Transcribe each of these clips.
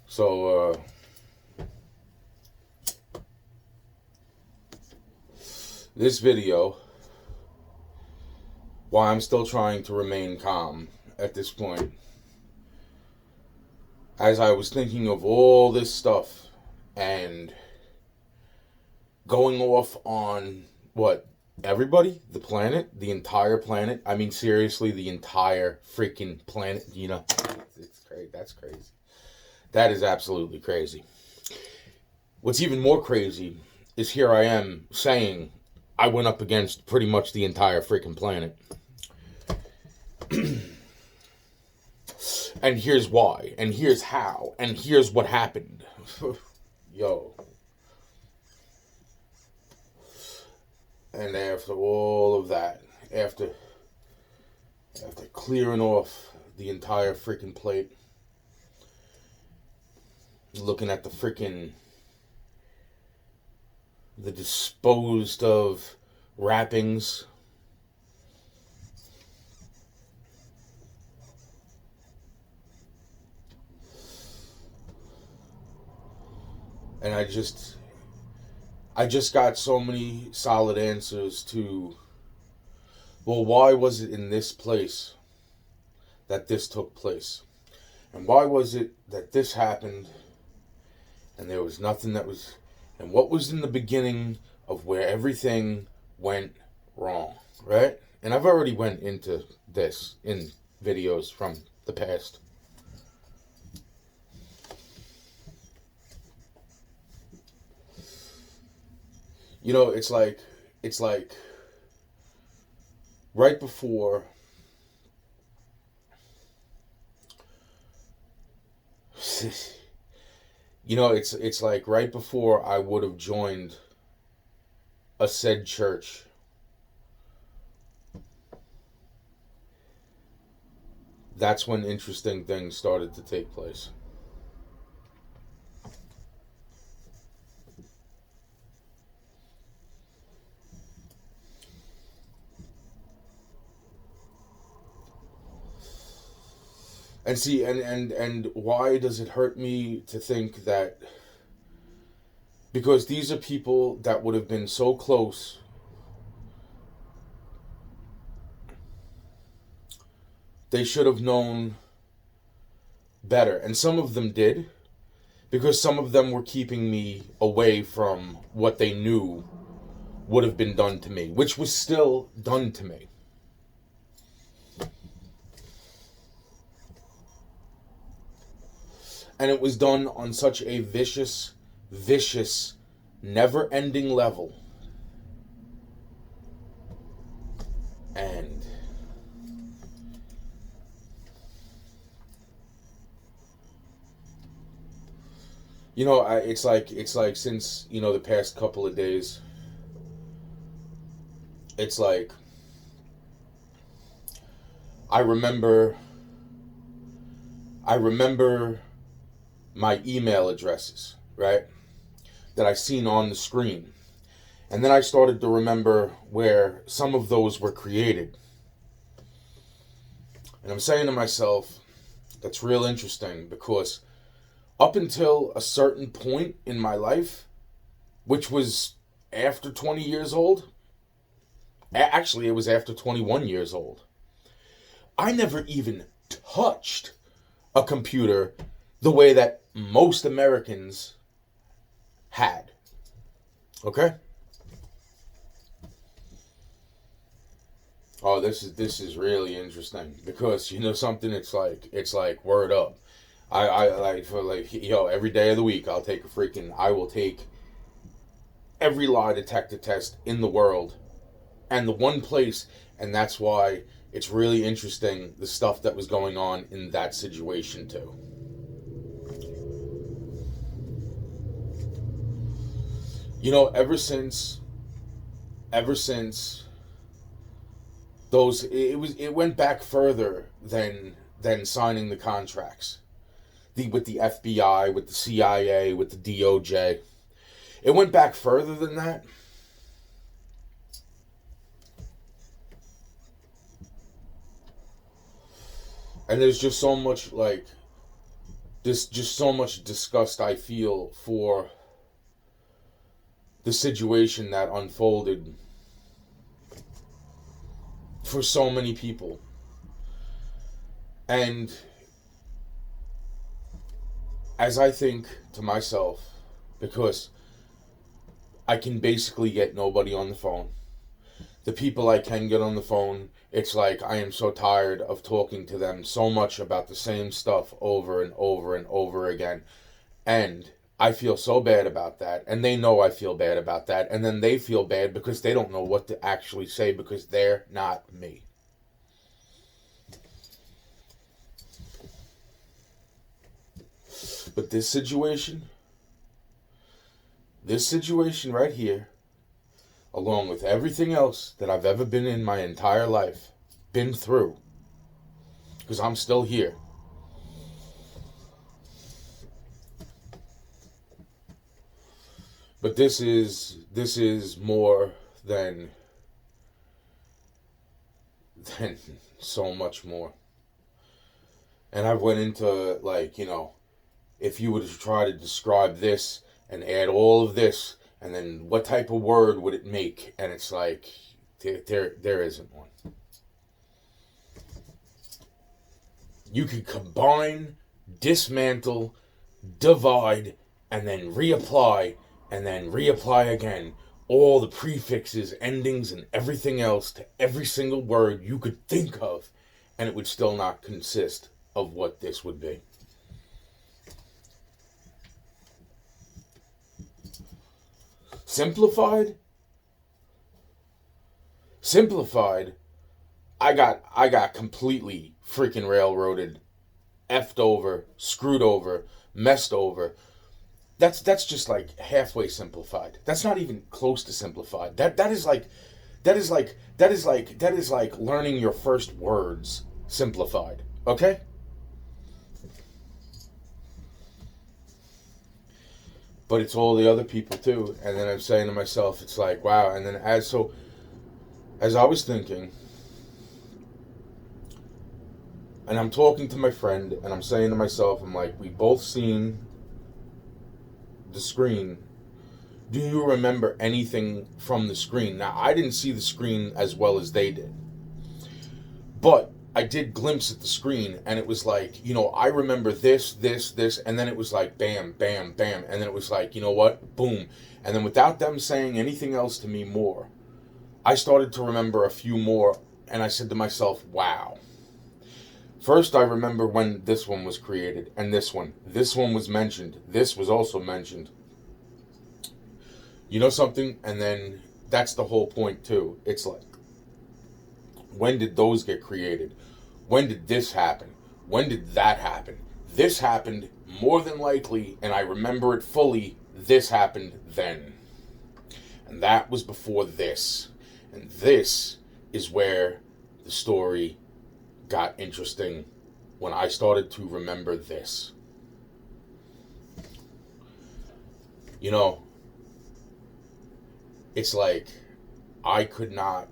So, this video, why I'm still trying to remain calm at this point, as I was thinking of all this stuff and going off on what? Everybody? The planet? The entire planet? I mean, seriously, the entire freaking planet, It's crazy. That's crazy. That is absolutely crazy. What's even more crazy is here I am saying I went up against pretty much the entire freaking planet. And here's why, and here's how, and here's what happened. Yo. And after all of that, after clearing off the entire freaking plate, looking at the disposed of wrappings, and I just got so many solid answers to, well, why was it in this place that this took place? And why was it that this happened and there was nothing that was, and what was in the beginning of where everything went wrong, right? And I've already went into this in videos from the past. It's like right before it's like right before I would have joined a said church, that's when interesting things started to take place. And see, and why does it hurt me to think that? Because these are people that would have been so close. They should have known better. And some of them did, because some of them were keeping me away from what they knew would have been done to me, which was still done to me. And it was done on such a vicious, never-ending level. And it's like since the past couple of days, it's like I remember my email addresses, right, that I seen on the screen. And then I started to remember where some of those were created. And I'm saying to myself, that's real interesting, because up until a certain point in my life, which was after 20 years old, actually it was after 21 years old, I never even touched a computer the way that most Americans had. Okay? Oh, this is really interesting, because something, it's like word up. I like, for like, every day of the week I will take every lie detector test in the world, and the one place, and that's why it's really interesting, the stuff that was going on in that situation too. Ever since those, it went back further than signing the contracts. With the FBI, with the CIA, with the DOJ. It went back further than that. And there's just so much, like, This just so much disgust I feel for the situation that unfolded for so many people. And as I think to myself, because I can basically get nobody on the phone. The people I can get on the phone, it's like I am so tired of talking to them so much about the same stuff over and over and over again. And I feel so bad about that. And they know I feel bad about that. And then they feel bad because they don't know what to actually say because they're not me. But this situation right here, along with everything else that I've ever been in my entire life, been through, because I'm still here. But this is more than so much more. And I went into, like, if you were to try to describe this and add all of this, and then what type of word would it make? And it's like, there isn't one. You could combine, dismantle, divide, and then reapply again. All the prefixes, endings, and everything else to every single word you could think of, and it would still not consist of what this would be. Simplified, I got completely freaking railroaded, effed over, screwed over, messed over. That's just like halfway simplified. That's not even close to simplified. That is like learning your first words simplified. Okay? But it's all the other people too. And then I'm saying to myself, it's like, wow. And then as I was thinking, and I'm talking to my friend, and I'm saying to myself, I'm like, we both seen the screen. Do you remember anything from the screen? Now, I didn't see the screen as well as they did. But I did glimpse at the screen, and it was like, I remember this, and then it was like bam, bam, bam, and then it was like, you know what, boom. And then without them saying anything else to me more, I started to remember a few more, and I said to myself, wow. First, I remember when this one was created, and this one was mentioned, this was also mentioned. You know something? And then that's the whole point too. It's like, when did those get created? When did this happen? When did that happen? This happened more than likely, and I remember it fully, this happened then. And that was before this. And this is where the story got interesting, when I started to remember this. It's like I could not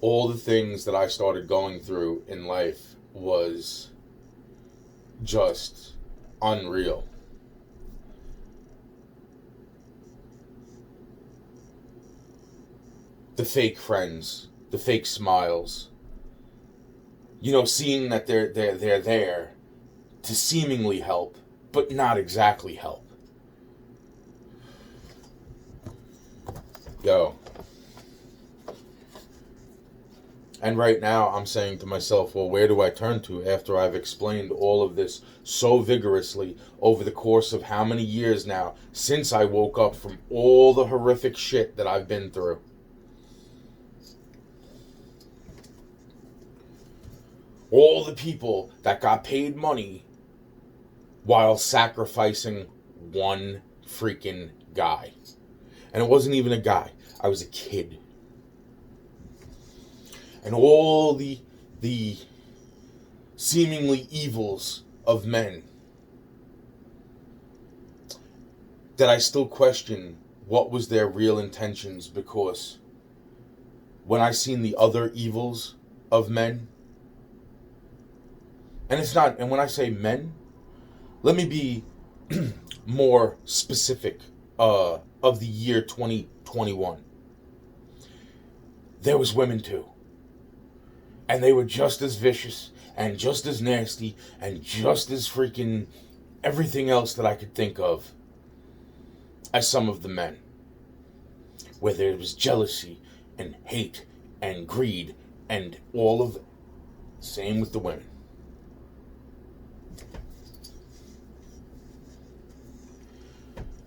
all the things that I started going through in life was just unreal. The fake friends, the fake smiles, seeing that they're there to seemingly help, but not exactly help. And right now I'm saying to myself, well, where do I turn to after I've explained all of this so vigorously over the course of how many years now since I woke up from all the horrific shit that I've been through? All the people that got paid money while sacrificing one freaking guy. And it wasn't even a guy. I was a kid. And all the seemingly evils of men that I still question what was their real intentions, because when I seen the other evils of men, and it's not, and when I say men, let me be more specific, of the year 2021. There was women too. And they were just as vicious and just as nasty and just as freaking everything else that I could think of as some of the men. Where there was jealousy and hate and greed and all of it. Same with the women.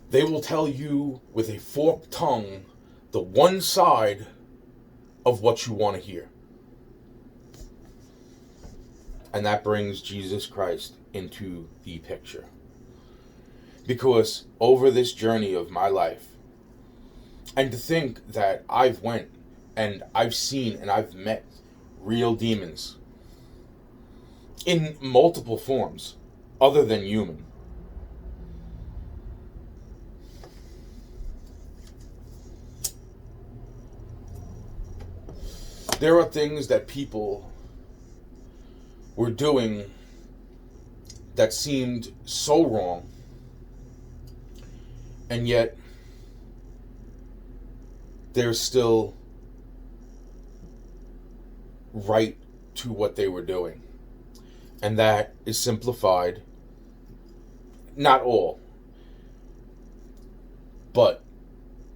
They will tell you with a forked tongue the one side of what you want to hear. And that brings Jesus Christ into the picture. Because over this journey of my life, and to think that I've went and I've seen and I've met real demons in multiple forms other than human. There are things that people were doing that seemed so wrong, and yet there's still right to what they were doing. And that is simplified. Not all. But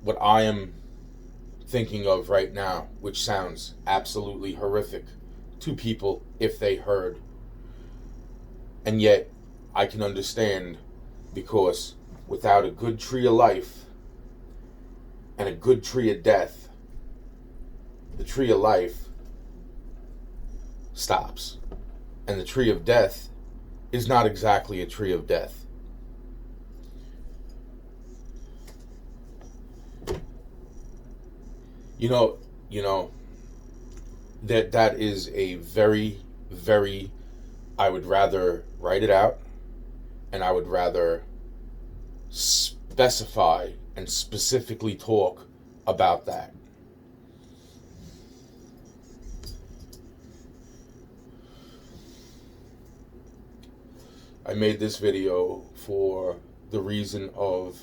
what I am thinking of right now, which sounds absolutely horrific to people if they heard. And yet, I can understand, because without a good tree of life and a good tree of death, the tree of life stops. And the tree of death is not exactly a tree of death. You know, that is a very, very, I would rather write it out, and I would rather specify and specifically talk about that. I made this video for the reason of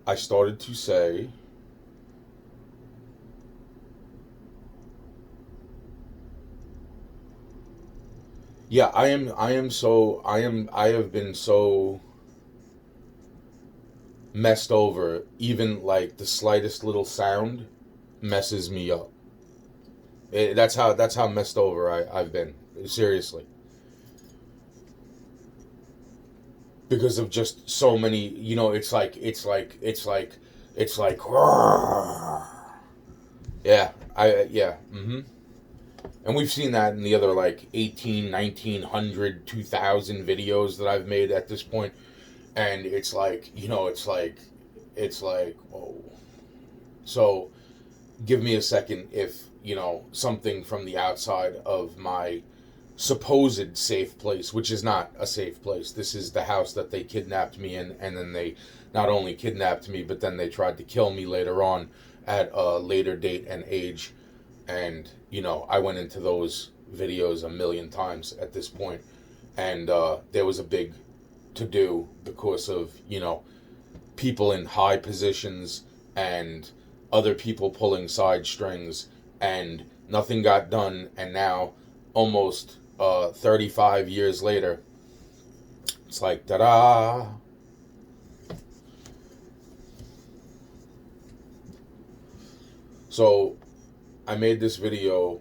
I started to say I have been so messed over, even like the slightest little sound messes me up. That's how messed over I've been, seriously. Because of just so many, it's like and we've seen that in the other like 18, 1900, 2000 videos that I've made at this point, and it's like, whoa. So give me a second if, something from the outside of my supposed safe place, which is not a safe place. This is the house that they kidnapped me in, and then they not only kidnapped me, but then they tried to kill me later on at a later date and age. And, I went into those videos a million times at this point. And there was a big to-do because of, people in high positions and other people pulling side strings, and nothing got done. And now, almost 35 years later, it's like, ta-da! So, I made this video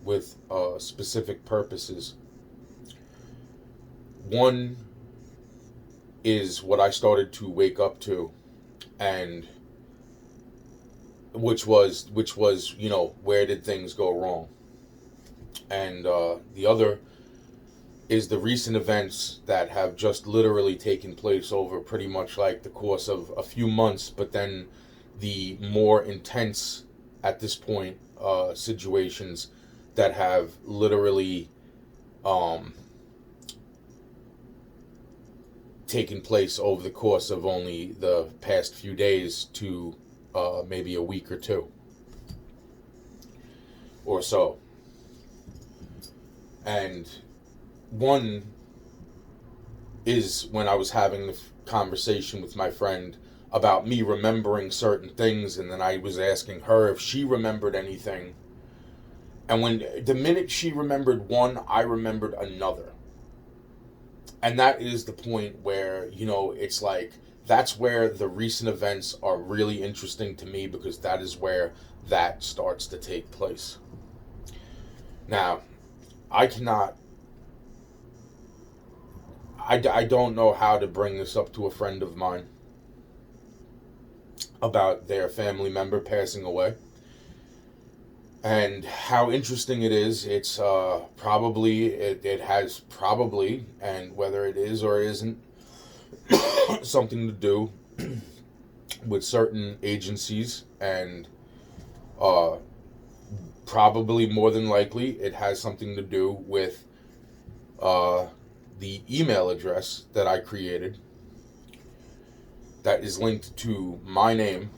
with specific purposes. One is what I started to wake up to, and which was where did things go wrong? And the other is the recent events that have just literally taken place over pretty much like the course of a few months, but then the more intense at this point situations that have literally taken place over the course of only the past few days to maybe a week or two or so. And one is when I was having the conversation with my friend about me remembering certain things, and then I was asking her if she remembered anything. And when the minute she remembered one, I remembered another. And that is the point where, it's like, that's where the recent events are really interesting to me, because that is where that starts to take place. Now, I don't know how to bring this up to a friend of mine about their family member passing away. And how interesting it is. It's it has probably, and whether it is or isn't, something to do with certain agencies, and probably more than likely it has something to do with the email address that I created that is linked to my name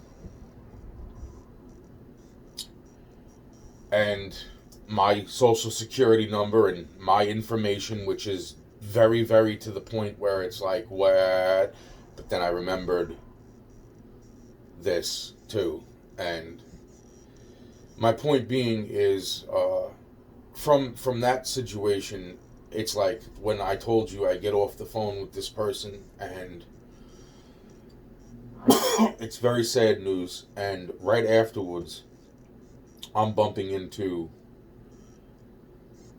and my social security number and my information, which is very, very to the point where it's like, what? But then I remembered this too. And my point being is, from that situation, it's like when I told you I get off the phone with this person, and it's very sad news, and right afterwards I'm bumping into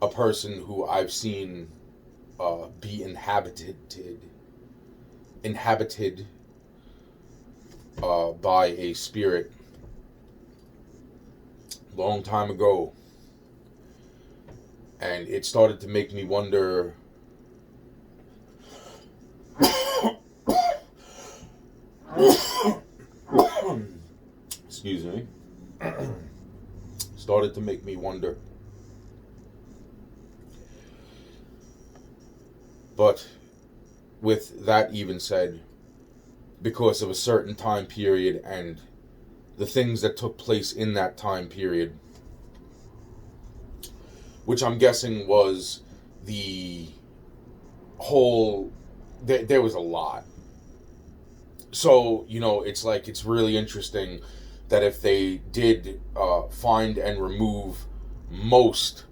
a person who I've seen be inhabited by a spirit long time ago. And it started to make me wonder, excuse me, started to make me wonder. But with that even said, because of a certain time period and the things that took place in that time period, which I'm guessing was the whole, there was a lot. So, it's like, it's really interesting that if they did find and remove most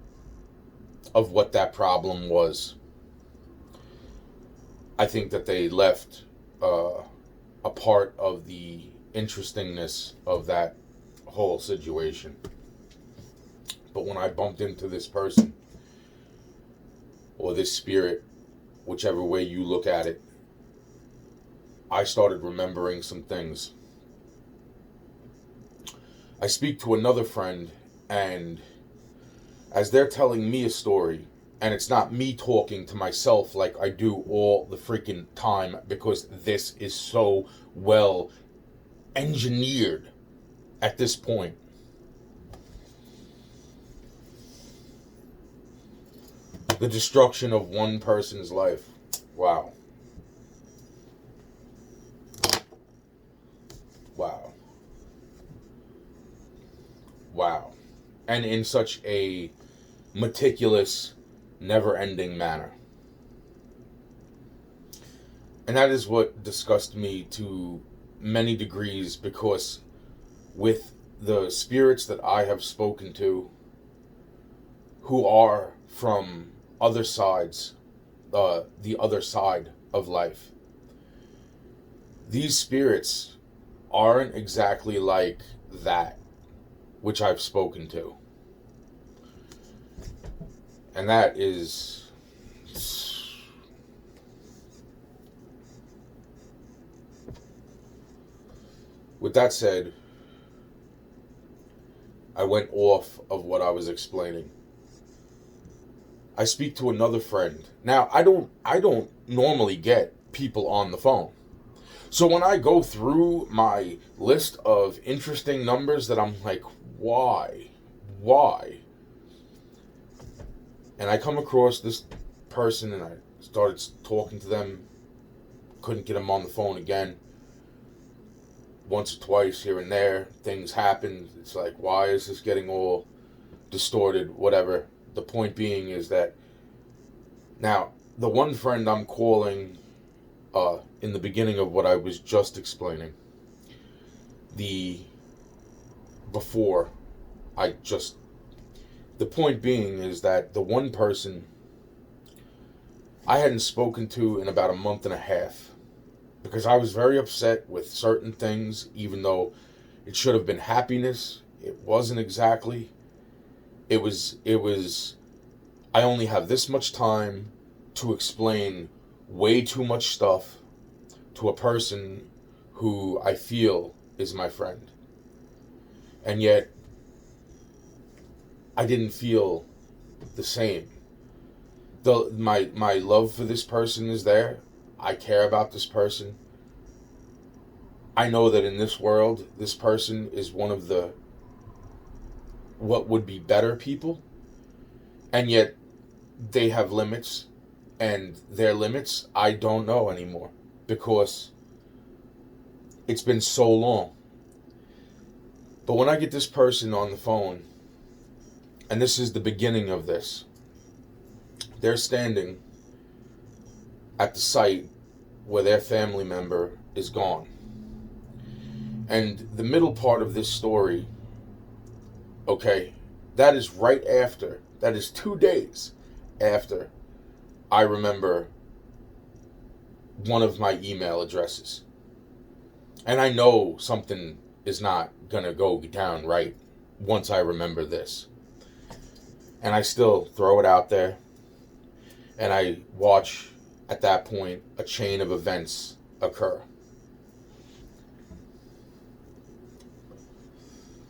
of what that problem was, I think that they left a part of the interestingness of that whole situation. But when I bumped into this person, or this spirit, whichever way you look at it, I started remembering some things. I speak to another friend, and as they're telling me a story, and it's not me talking to myself like I do all the freaking time, because this is so well engineered at this point. The destruction of one person's life. Wow. Wow. Wow. And in such a meticulous, never-ending manner. And that is what disgusts me to many degrees, because with the spirits that I have spoken to, who are from other sides, the other side of life, these spirits aren't exactly like that which I've spoken to. And that is, with that said, I went off of what I was explaining. I speak to another friend. Now, I don't normally get people on the phone. So when I go through my list of interesting numbers that I'm like, why? And I come across this person, and I started talking to them. Couldn't get them on the phone again. once or twice here and there. Things happen. It's like, why is this getting all distorted? Whatever. The point being is that now the one friend I'm calling in the beginning of what I was just explaining, the point being is that the one person I hadn't spoken to in about a month and a half, because I was very upset with certain things, even though it should have been happiness. It wasn't exactly. It was, I only have this much time to explain way too much stuff to a person who I feel is my friend. And yet, I didn't feel the same. My love for this person is there. I care about this person. I know that in this world, this person is one of the what would be better people, and yet they have limits, and their limits I don't know anymore because it's been so long. But when I get this person on the phone, and this is the beginning of this, they're standing at the site where their family member is gone. And the middle part of this story, okay, that is 2 days after I remember one of my email addresses. And I know something is not going to go down right once I remember this. And I still throw it out there. And I watch, at that point, a chain of events occur.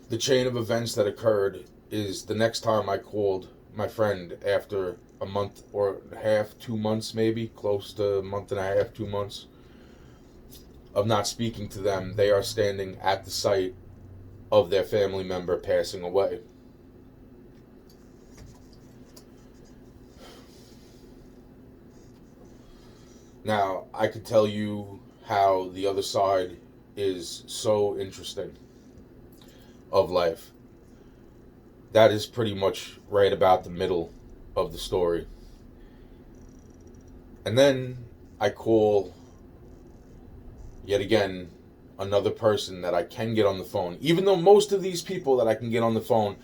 The chain of events that occurred is the next time I called my friend after a month or a half, 2 months maybe, close to a month and a half, 2 months of not speaking to them. They are standing at the site of their family member passing away. Now, I could tell you how the other side is so interesting of life. That is pretty much right about the middle of the story. And then I call, yet again, another person that I can get on the phone, even though most of these people that I can get on the phone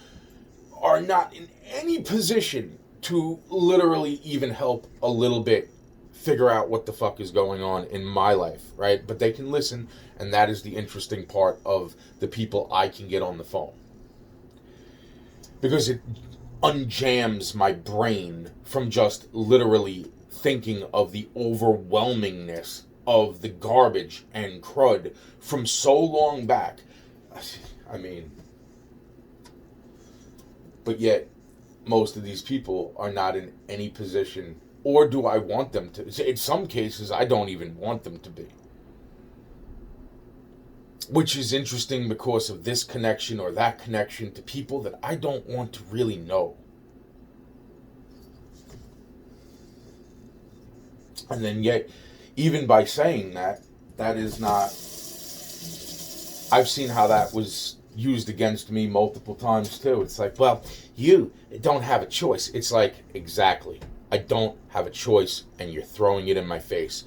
are not in any position to literally even help a little bit figure out what the fuck is going on in my life, right? But they can listen, and that is the interesting part of the people I can get on the phone. Because it unjams my brain from just literally thinking of the overwhelmingness of the garbage and crud from so long back. I mean, but yet most of these people are not in any position, or do I want them to? In some cases, I don't even want them to be. Which is interesting because of this connection or that connection to people that I don't want to really know. And then yet, even by saying that, that is not... I've seen how that was used against me multiple times too. It's like, well, you don't have a choice. It's like, exactly. I don't have a choice, and you're throwing it in my face.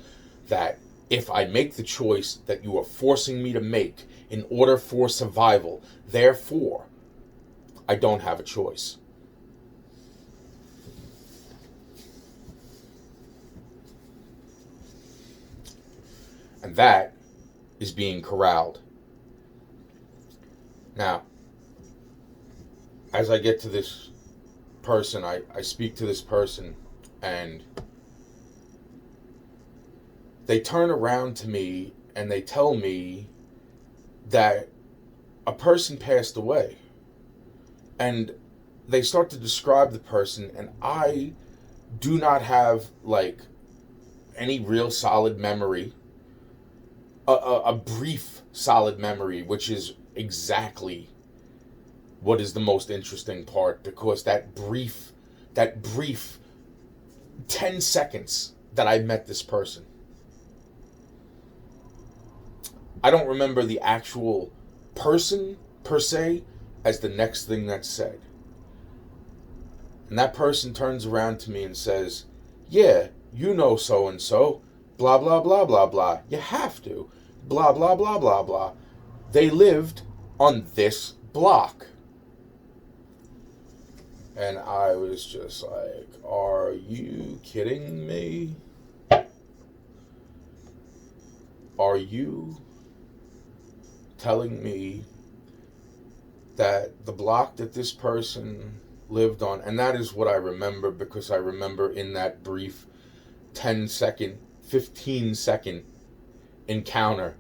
That if I make the choice that you are forcing me to make in order for survival, therefore, I don't have a choice. And that is being corralled. Now, as I get to this person, I speak to this person, and they turn around to me and they tell me that a person passed away. And they start to describe the person, and I do not have, like, any real solid memory. A brief solid memory, which is exactly what is the most interesting part, because that brief 10 seconds that I met this person I don't remember the actual person per se as the next thing that's said. And that person turns around to me and says, yeah, you know so and so, blah, blah, blah, blah, blah. You have to, blah, blah, blah, blah, blah. They lived on this block. And I was just like, are you kidding me? Are you telling me that the block that this person lived on, and that is what I remember, because I remember in that brief 10-second, 15-second encounter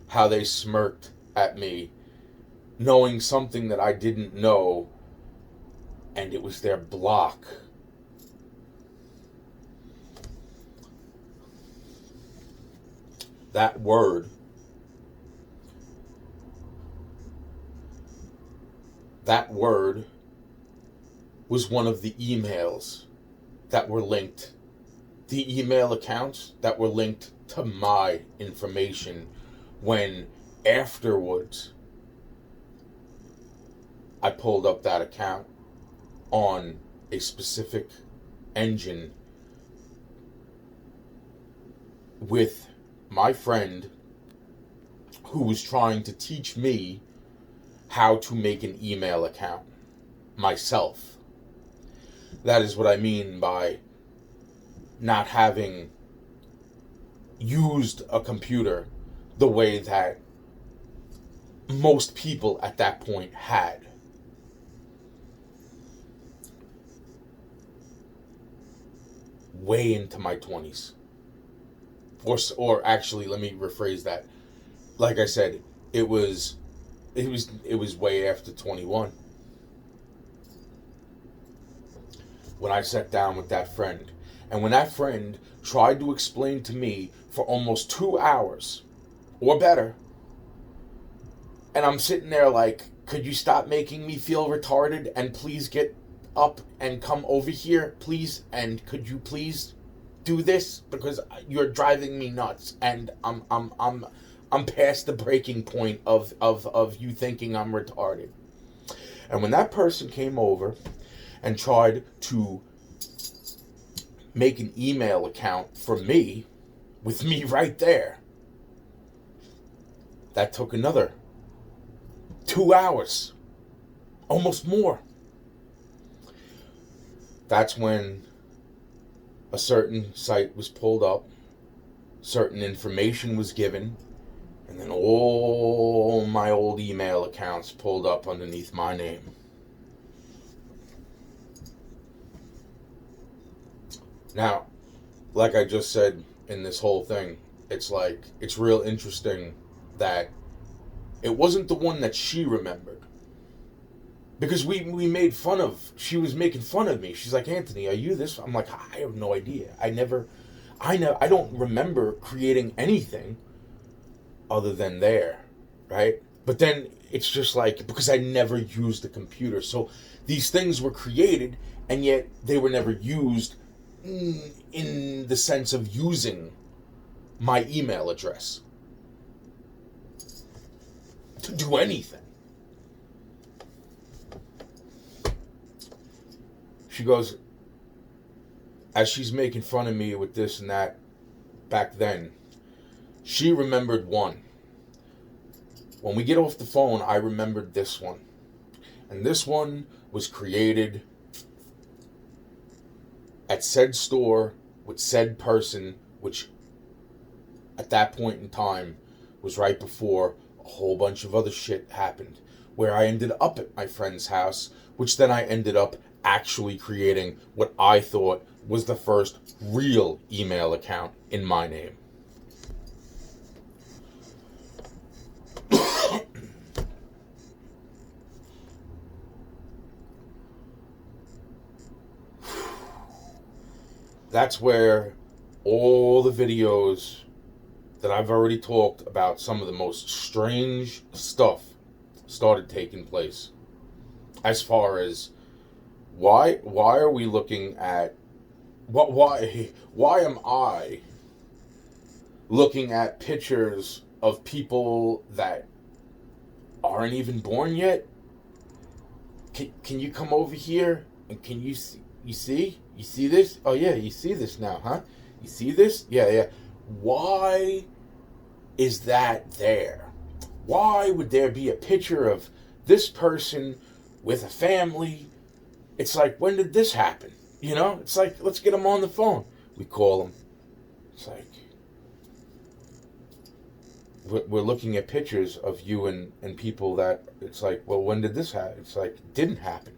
how they smirked at me, knowing something that I didn't know, and it was their block. That word, was one of the emails that were linked, the email accounts that were linked to my information, when afterwards I pulled up that account on a specific engine with my friend who was trying to teach me how to make an email account myself. That is what I mean by not having used a computer the way that most people at that point had. Way into my 20s. Or actually, let me rephrase that. Like I said, it was way after 21 when I sat down with that friend. And when that friend tried to explain to me for almost 2 hours or better, and I'm sitting there like, could you stop making me feel retarded and please get up and come over here, please? And could you please do this, because you're driving me nuts, and I'm past the breaking point of you thinking I'm retarded. And when that person came over and tried to make an email account for me, with me right there, that took another 2 hours, almost more. That's when a certain site was pulled up, certain information was given, and then all my old email accounts pulled up underneath my name. Now, like I just said in this whole thing, it's like, it's real interesting that it wasn't the one that she remembered. Because we made fun of, she was making fun of me. She's like, Anthony, are you this? I'm like, I have no idea. I don't remember creating anything other than there, right? But then it's just like, because I never used the computer. So these things were created, and yet they were never used in the sense of using my email address to do anything. She goes, as she's making fun of me with this and that back then, she remembered one. When we get off the phone, I remembered this one. And this one was created at said store with said person, which at that point in time was right before a whole bunch of other shit happened, where I ended up at my friend's house, which then I ended up actually creating what I thought was the first real email account in my name. That's where all the videos that I've already talked about, some of the most strange stuff, started taking place. As far as why are we looking at why am I looking at pictures of people that aren't even born yet. Can you come over here and can you see? You see this? Oh yeah, you see this now, huh? You see this? Yeah. Why is that there? Why would there be a picture of this person with a family? It's like, when did this happen? It's like, let's get them on the phone. We call them. It's like, we're looking at pictures of you and people that, it's like, well, when did this happen? It's like, it didn't happen.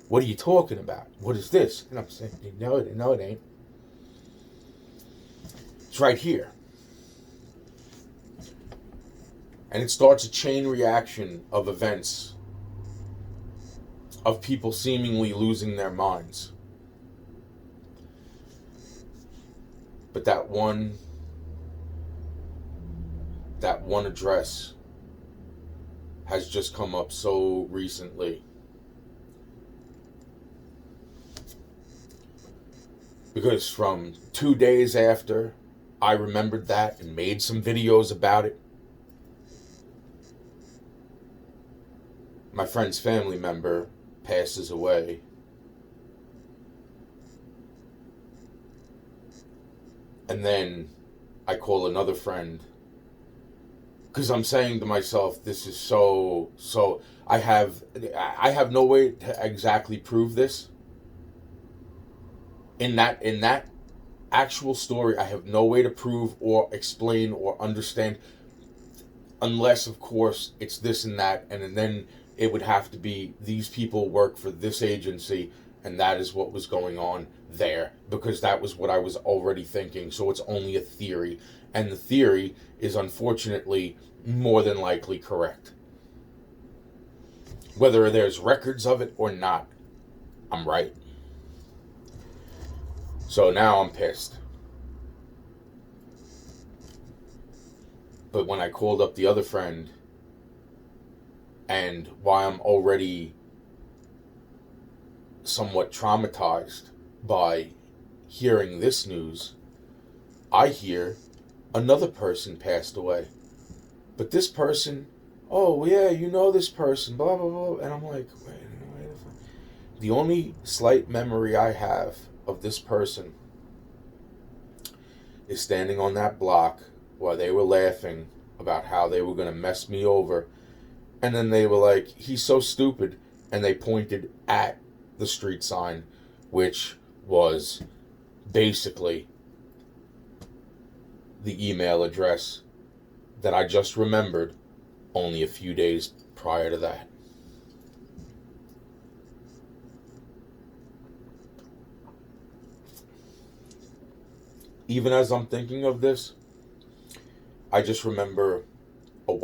What are you talking about? What is this? And I'm saying, no, it ain't. It's right here. And it starts a chain reaction of events, of people seemingly losing their minds. But that one address has just come up so recently. Because from 2 days after I remembered that and made some videos about it, my friend's family member passes away. And then I call another friend, because I'm saying to myself, this is so I have no way to exactly prove this. In that actual story, I have no way to prove or explain or understand, unless of course it's this and that, and then it would have to be these people work for this agency and that is what was going on there, because that was what I was already thinking. So it's only a theory, and the theory is unfortunately more than likely correct. Whether there's records of it or not, I'm right. So now I'm pissed. But when I called up the other friend, and why I'm already somewhat traumatized by hearing this news, I hear another person passed away. But this person, oh yeah, you know this person, blah, blah, blah. And I'm like, wait. The only slight memory I have of this person is standing on that block while they were laughing about how they were going to mess me over. And then they were like, he's so stupid. And they pointed at the street sign, which was basically the email address that I just remembered only a few days prior to that. Even as I'm thinking of this, I just remember